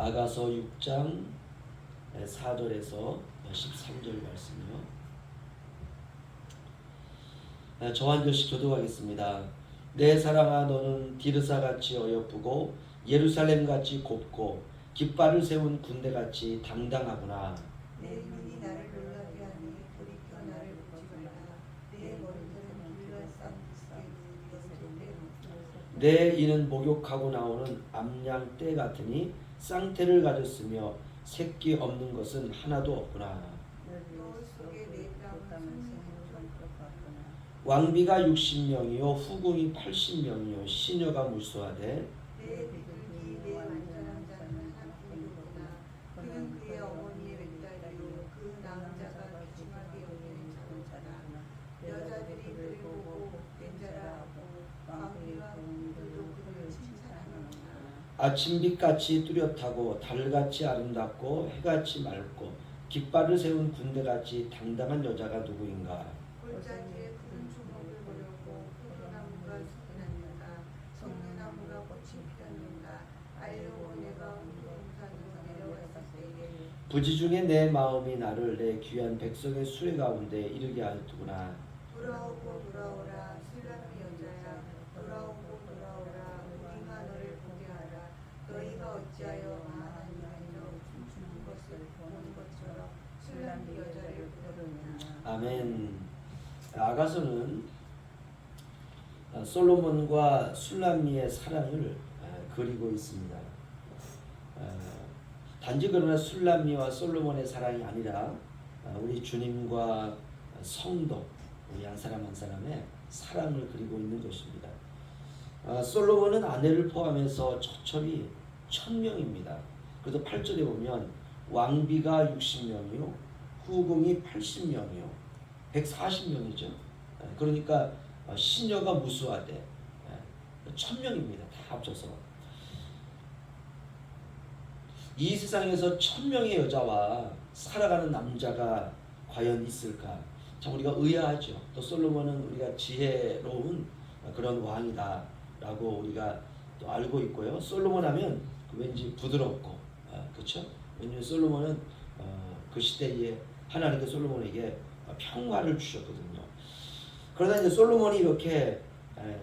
아가서 6장 4절에서 13절 말씀이요. 저 한 절씩 교독하겠습니다. 내 사랑아, 너는 디르사같이 어여쁘고 예루살렘같이 곱고 깃발을 세운 군대같이 당당하구나. 내 눈이 나를 놀라게 하니 돌이켜 나를 보지 말라. 내 머리털은 길러 쌍짓게 내 이는 목욕하고 나오는 암양 떼 같으니 쌍태를 가졌으며 새끼 없는 것은 하나도 없구나. 너 속에 내 땀은 왕비가 60명이요 후궁이 80명이요 시녀가 무수하되 내 비둘기 내 완전한 자는 하나뿐이구나. 그는 그의 어머니의 왼딸이요 그 남자가 귀중하게 여기는 자는 자라. 여자들이 그를 보고 낸자라 하고 왕비와 공들도 그를 칭찬하는구나. 아침빛같이 뚜렷하고 달같이 아름답고 해같이 맑고 깃발을 세운 군대같이 당당한 여자가 누구인가. 골짜기에 푸른 초목을 보려고 포도나무가 숲이 났는가. 성류나무가 꽃이 피었는가. 알려고 내가 운동산에서 내려왔을 때에 부지 중에 내 마음이 나를 내 귀한 백성의 수레 가운데 이르게 하였구나. 돌아오고 돌아오라 슬라피 여자야. 돌아오고 돌아오라 우리가 너를 보게 하라. 너희가 어찌하여 만한 여인으로 춤추는 것을 보는 것처럼 슬라피 여자를 부르느냐. 아멘. 아가서는 솔로몬과 술람미의 사랑을 그리고 있습니다. 단지 그러나 술람미와 솔로몬의 사랑이 아니라 우리 주님과 성도 우리 한 사람 한 사람의 사랑을 그리고 있는 것입니다. 솔로몬은 아내를 포함해서 처첩이 1000명입니다. 그래서 8절에 보면 왕비가 60명이요 후궁이 80명이요 140명이죠. 그러니까 시녀가 무수하되 1000명입니다. 다 합쳐서. 이 세상에서 1000명의 여자와 살아가는 남자가 과연 있을까? 참 우리가 의아하죠. 또 솔로몬은 우리가 지혜로운 그런 왕이다 라고 우리가 또 알고 있고요. 솔로몬 하면 왠지 부드럽고 그렇죠? 왜냐하면 솔로몬은 그 시대에 하나님께 솔로몬에게 평화를 주셨거든요. 그러다 이제 솔로몬이 이렇게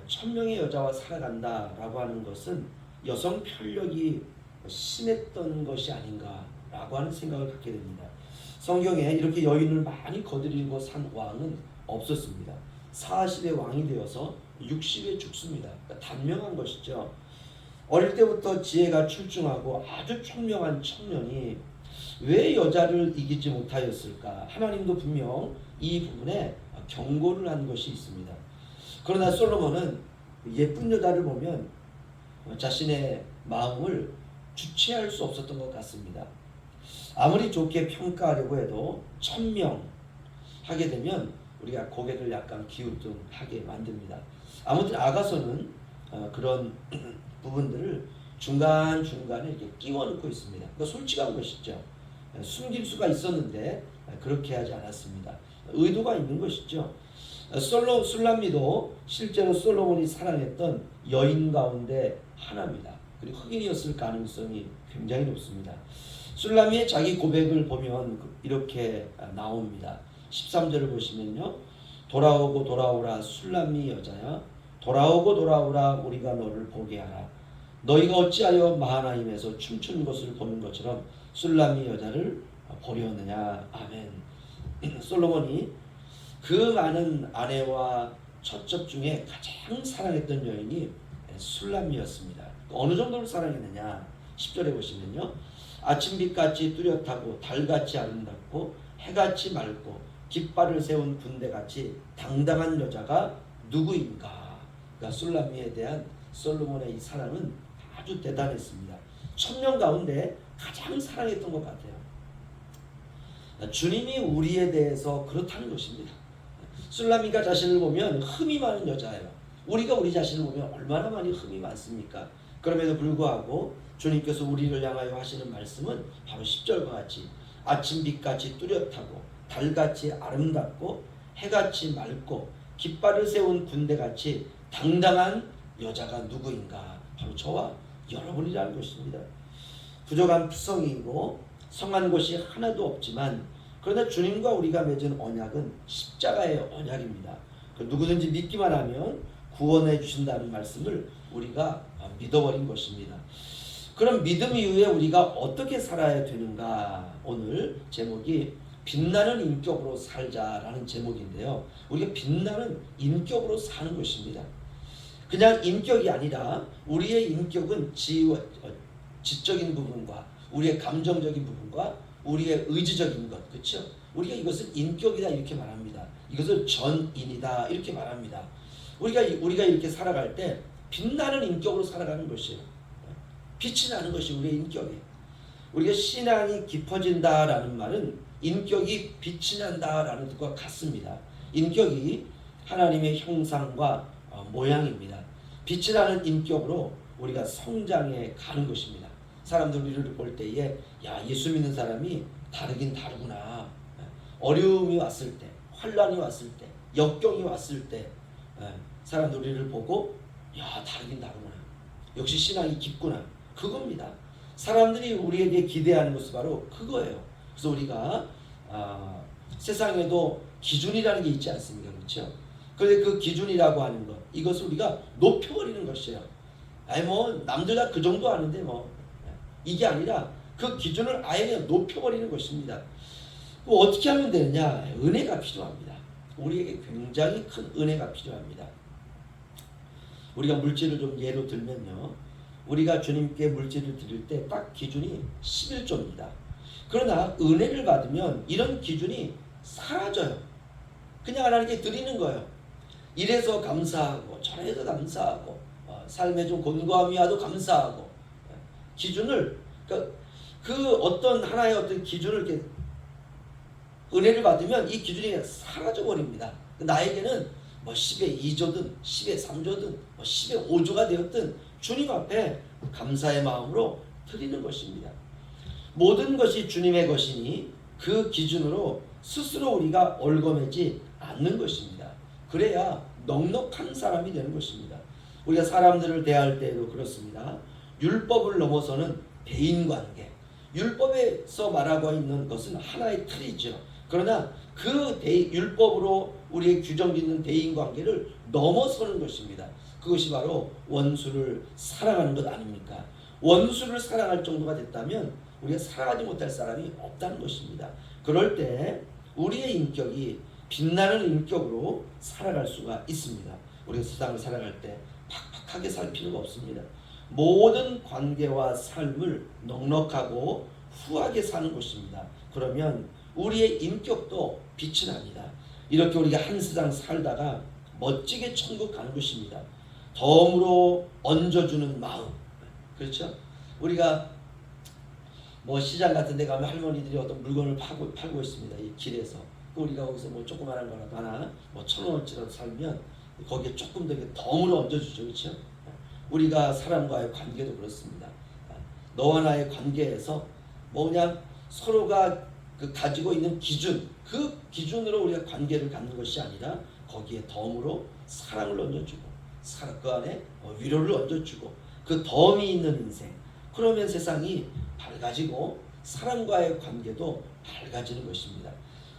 1000명의 여자와 살아간다라고 하는 것은 여성 편력이 심했던 것이 아닌가라고 하는 생각을 갖게 됩니다. 성경에 이렇게 여인을 많이 거느리고 산 왕은 없었습니다. 40의 왕이 되어서 60에 죽습니다. 그러니까 단명한 것이죠. 어릴 때부터 지혜가 출중하고 아주 총명한 청년이 왜 여자를 이기지 못하였을까? 하나님도 분명 이 부분에 경고를 한 것이 있습니다. 그러나 솔로몬은 예쁜 여자를 보면 자신의 마음을 주체할 수 없었던 것 같습니다. 아무리 좋게 평가하려고 해도 1000명 하게 되면 우리가 고개를 약간 기우뚱하게 만듭니다. 아무튼 아가서는 그런 부분들을 중간중간에 이렇게 끼워 넣고 있습니다. 그러니까 솔직한 것이죠. 숨길 수가 있었는데 그렇게 하지 않았습니다. 의도가 있는 것이죠. 술람미도 실제로 솔로몬이 사랑했던 여인 가운데 하나입니다. 그리고 흑인이었을 가능성이 굉장히 높습니다. 술람미의 자기 고백을 보면 이렇게 나옵니다. 13절을 보시면요. 돌아오고 돌아오라 술람미 여자야. 돌아오고 돌아오라 우리가 너를 보게 하라. 너희가 어찌하여 마하나임에서 춤추는 것을 보는 것처럼 술람미 여자를 보려느냐. 아멘. 솔로몬이 그 많은 아내와 처첩 중에 가장 사랑했던 여인이 술람미였습니다. 어느 정도로 사랑했느냐. 10절에 보시면요. 아침빛같이 뚜렷하고 달같이 아름답고 해같이 맑고 깃발을 세운 군대같이 당당한 여자가 누구인가. 그러니까 술람미에 대한 솔로몬의 이 사랑은 아주 대단했습니다. 1000명 가운데 가장 사랑했던 것 같아요. 주님이 우리에 대해서 그렇다는 것입니다. 술람미가 자신을 보면 흠이 많은 여자예요. 우리가 우리 자신을 보면 얼마나 많이 흠이 많습니까? 그럼에도 불구하고 주님께서 우리를 향하여 하시는 말씀은 바로 10절과 같이 아침빛같이 뚜렷하고 달같이 아름답고 해같이 맑고 깃발을 세운 군대같이 당당한 여자가 누구인가? 바로 저와 여러분이라는 것입니다. 부족한 투성이이고 성한 곳이 하나도 없지만 그러나 주님과 우리가 맺은 언약은 십자가의 언약입니다. 누구든지 믿기만 하면 구원해 주신다는 말씀을 우리가 믿어버린 것입니다. 그럼 믿음 이후에 우리가 어떻게 살아야 되는가? 오늘 제목이 빛나는 인격으로 살자라는 제목인데요. 우리가 빛나는 인격으로 사는 것입니다. 그냥 인격이 아니라 우리의 인격은 지적인 부분과 우리의 감정적인 부분과 우리의 의지적인 것, 그렇죠? 우리가 이것을 인격이다 이렇게 말합니다. 이것을 전인이다 이렇게 말합니다. 우리가 이렇게 살아갈 때 빛나는 인격으로 살아가는 것이에요. 빛이 나는 것이 우리의 인격이에요. 우리가 신앙이 깊어진다라는 말은 인격이 빛이 난다라는 것과 같습니다. 인격이 하나님의 형상과 모양입니다. 빛이 나는 인격으로 우리가 성장해 가는 것입니다. 사람들 우리를 볼 때에 야, 예수 믿는 사람이 다르긴 다르구나. 어려움이 왔을 때, 환란이 왔을 때, 역경이 왔을 때 사람들 우리를 보고 야, 다르긴 다르구나. 역시 신앙이 깊구나. 그겁니다. 사람들이 우리에게 기대하는 것은 바로 그거예요. 그래서 우리가 세상에도 기준이라는 게 있지 않습니까? 그렇죠? 그런데 그 기준이라고 하는 것, 이것을 우리가 높여버리는 것이에요. 아니 뭐 남들 다 그 정도 아는데 뭐 이게 아니라 그 기준을 아예 그냥 높여버리는 것입니다. 어떻게 하면 되느냐? 은혜가 필요합니다. 우리에게 굉장히 큰 은혜가 필요합니다. 우리가 물질을 좀 예로 들면요, 우리가 주님께 물질을 드릴 때 딱 기준이 11조입니다. 그러나 은혜를 받으면 이런 기준이 사라져요. 그냥 하나님께 드리는 거예요. 이래서 감사하고 저래서 감사하고 삶에 좀 곤고함이 와도 감사하고 기준을 그 어떤 하나의 어떤 기준을 이렇게 은혜를 받으면 이 기준이 사라져 버립니다. 나에게는 뭐 10의 2조든 10의 3조든 뭐 10의 5조가 되었든 주님 앞에 감사의 마음으로 드리는 것입니다. 모든 것이 주님의 것이니 그 기준으로 스스로 우리가 얼거매지 않는 것입니다. 그래야 넉넉한 사람이 되는 것입니다. 우리가 사람들을 대할 때에도 그렇습니다. 율법을 넘어서는 대인관계, 율법에서 말하고 있는 것은 하나의 틀이죠. 그러나 그 율법으로 우리의 규정짓는 대인관계를 넘어서는 것입니다. 그것이 바로 원수를 사랑하는 것 아닙니까? 원수를 사랑할 정도가 됐다면 우리가 사랑하지 못할 사람이 없다는 것입니다. 그럴 때 우리의 인격이 빛나는 인격으로 살아갈 수가 있습니다. 우리가 세상을 살아갈 때 팍팍하게 살 필요가 없습니다. 모든 관계와 삶을 넉넉하고 후하게 사는 것입니다. 그러면 우리의 인격도 빛이 납니다. 이렇게 우리가 한 세상 살다가 멋지게 천국 가는 것입니다. 덤으로 얹어주는 마음, 그렇죠? 우리가 뭐 시장 같은 데 가면 할머니들이 어떤 물건을 팔고 있습니다. 이 길에서. 우리가 거기서 뭐 조그만한 거라도 하나 뭐 1,000원어치라도 살면 거기에 조금 더 덤으로 얹어주죠. 그렇죠? 우리가 사람과의 관계도 그렇습니다. 너와 나의 관계에서 뭐 그냥 서로가 가지고 있는 기준, 그 기준으로 우리가 관계를 갖는 것이 아니라 거기에 덤으로 사랑을 얹어주고 그 안에 위로를 얹어주고 그 덤이 있는 인생, 그러면 세상이 밝아지고 사람과의 관계도 밝아지는 것입니다.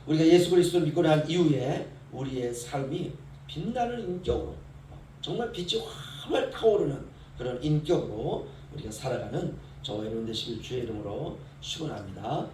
우리가 예수 그리스도를 믿고 난 이후에 우리의 삶이 빛나는 인격으로, 정말 빛이 활활 타오르는 그런 인격으로 우리가 살아가는 저와 여러분 되시길 주의 이름으로 축원합니다.